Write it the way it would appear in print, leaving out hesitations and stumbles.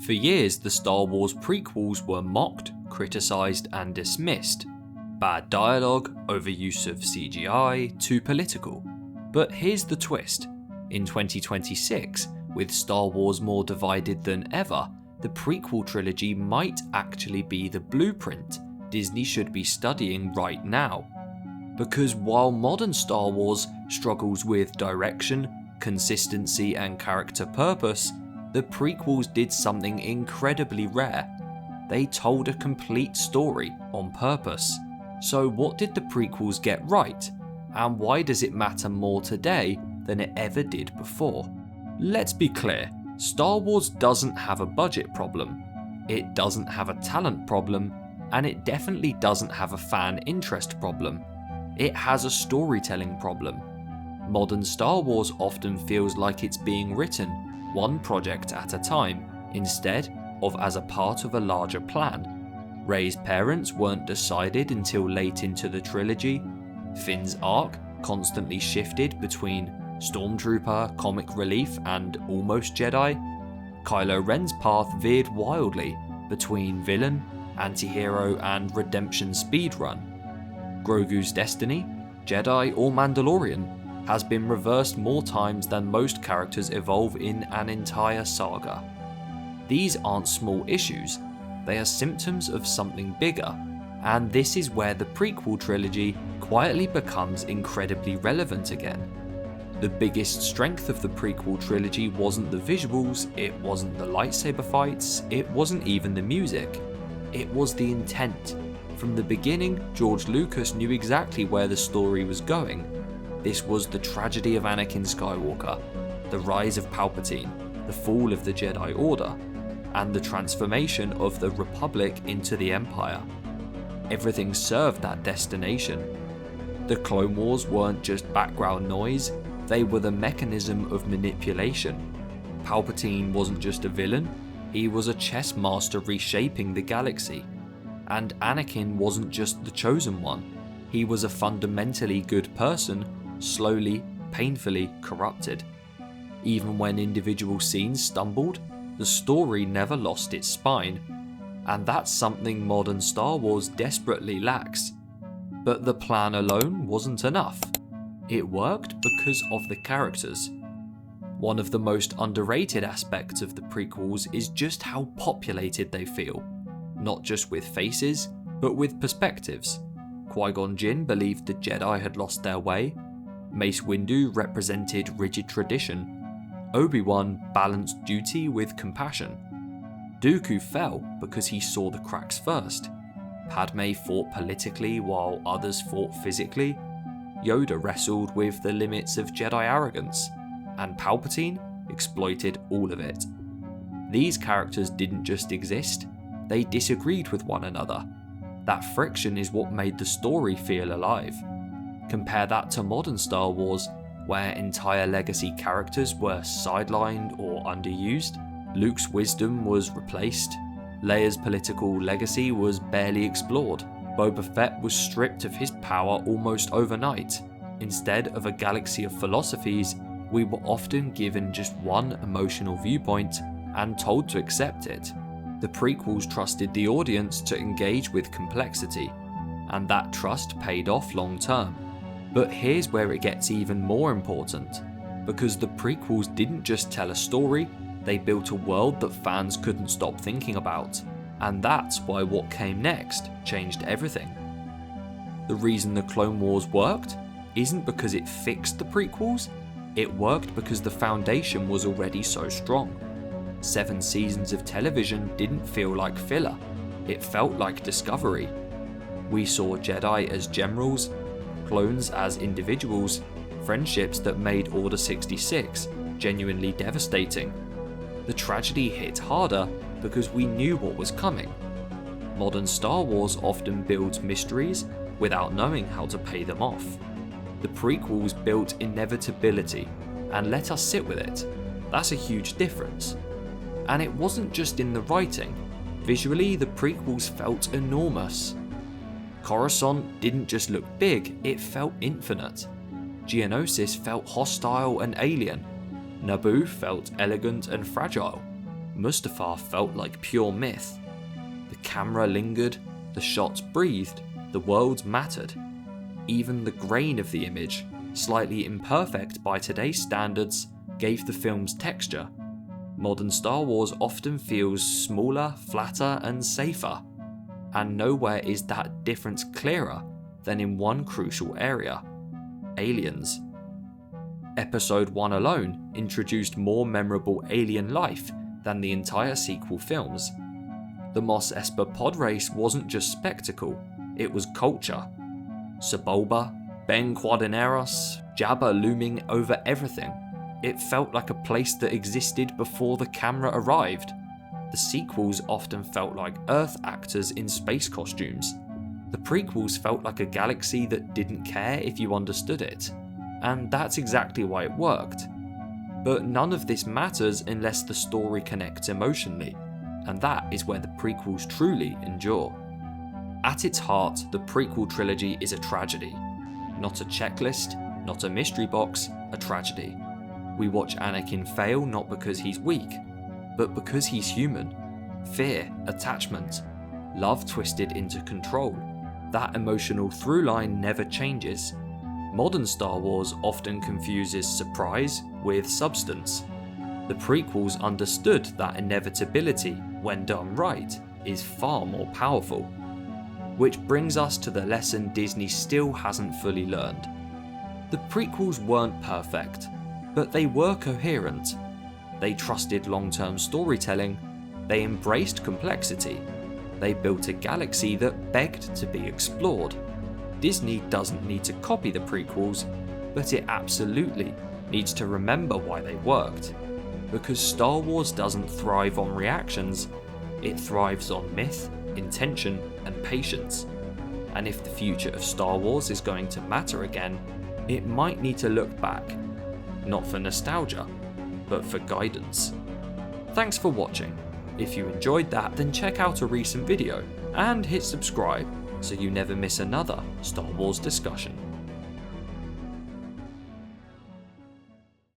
For years, the Star Wars prequels were mocked, criticised and dismissed. Bad dialogue, overuse of CGI, too political. But here's the twist. In 2026, with Star Wars more divided than ever, the prequel trilogy might actually be the blueprint Disney should be studying right now. Because while modern Star Wars struggles with direction, consistency and character purpose, the prequels did something incredibly rare. They told a complete story on purpose. So what did the prequels get right? And why does it matter more today than it ever did before? Let's be clear, Star Wars doesn't have a budget problem, it doesn't have a talent problem, and it definitely doesn't have a fan interest problem. It has a storytelling problem. Modern Star Wars often feels like it's being written one project at a time, instead of as a part of a larger plan. Rey's parents weren't decided until late into the trilogy, Finn's arc constantly shifted between Stormtrooper, comic relief and almost Jedi. Kylo Ren's path veered wildly between villain, anti-hero and redemption speedrun. Grogu's destiny, Jedi or Mandalorian, has been reversed more times than most characters evolve in an entire saga. These aren't small issues, they are symptoms of something bigger, and this is where the prequel trilogy quietly becomes incredibly relevant again. The biggest strength of the prequel trilogy wasn't the visuals, it wasn't the lightsaber fights, it wasn't even the music. It was the intent. From the beginning, George Lucas knew exactly where the story was going. This was the tragedy of Anakin Skywalker, the rise of Palpatine, the fall of the Jedi Order, and the transformation of the Republic into the Empire. Everything served that destination. The Clone Wars weren't just background noise, they were the mechanism of manipulation. Palpatine wasn't just a villain, he was a chess master reshaping the galaxy. And Anakin wasn't just the chosen one, he was a fundamentally good person, slowly, painfully corrupted. Even when individual scenes stumbled, the story never lost its spine. And that's something modern Star Wars desperately lacks. But the plan alone wasn't enough. It worked because of the characters. One of the most underrated aspects of the prequels is just how populated they feel. Not just with faces, but with perspectives. Qui-Gon Jinn believed the Jedi had lost their way. Mace Windu represented rigid tradition. Obi-Wan balanced duty with compassion. Dooku fell because he saw the cracks first. Padme fought politically while others fought physically. Yoda wrestled with the limits of Jedi arrogance, and Palpatine exploited all of it. These characters didn't just exist, they disagreed with one another. That friction is what made the story feel alive. Compare that to modern Star Wars, where entire legacy characters were sidelined or underused. Luke's wisdom was replaced, Leia's political legacy was barely explored, Boba Fett was stripped of his power almost overnight. Instead of a galaxy of philosophies, we were often given just one emotional viewpoint and told to accept it. The prequels trusted the audience to engage with complexity, and that trust paid off long term. But here's where it gets even more important, because the prequels didn't just tell a story, they built a world that fans couldn't stop thinking about. And that's why what came next changed everything. The reason the Clone Wars worked isn't because it fixed the prequels, it worked because the foundation was already so strong. 7 seasons of television didn't feel like filler, it felt like discovery. We saw Jedi as generals, clones as individuals, friendships that made Order 66 genuinely devastating. The tragedy hit harder because we knew what was coming. Modern Star Wars often builds mysteries without knowing how to pay them off. The prequels built inevitability and let us sit with it. That's a huge difference. And it wasn't just in the writing. Visually, the prequels felt enormous. Coruscant didn't just look big, it felt infinite. Geonosis felt hostile and alien. Naboo felt elegant and fragile. Mustafar felt like pure myth. The camera lingered, the shots breathed, the worlds mattered. Even the grain of the image, slightly imperfect by today's standards, gave the film's texture. Modern Star Wars often feels smaller, flatter, and safer, and nowhere is that difference clearer than in one crucial area: aliens. Episode 1 alone introduced more memorable alien life than the entire sequel films. The Mos Espa pod race wasn't just spectacle, it was culture. Sebulba, Ben Quadineros, Jabba looming over everything. It felt like a place that existed before the camera arrived. The sequels often felt like Earth actors in space costumes. The prequels felt like a galaxy that didn't care if you understood it. And that's exactly why it worked. But none of this matters unless the story connects emotionally, and that is where the prequels truly endure. At its heart, the prequel trilogy is a tragedy. Not a checklist, not a mystery box, a tragedy. We watch Anakin fail not because he's weak, but because he's human. Fear, attachment, love twisted into control. That emotional through line never changes. Modern Star Wars often confuses surprise with substance. The prequels understood that inevitability, when done right, is far more powerful. Which brings us to the lesson Disney still hasn't fully learned. The prequels weren't perfect, but they were coherent. They trusted long-term storytelling, they embraced complexity, they built a galaxy that begged to be explored. Disney doesn't need to copy the prequels, but it absolutely needs to remember why they worked. Because Star Wars doesn't thrive on reactions, it thrives on myth, intention, and patience. And if the future of Star Wars is going to matter again, it might need to look back, not for nostalgia, but for guidance. Thanks for watching. If you enjoyed that, then check out a recent video and hit subscribe so you never miss another Star Wars discussion.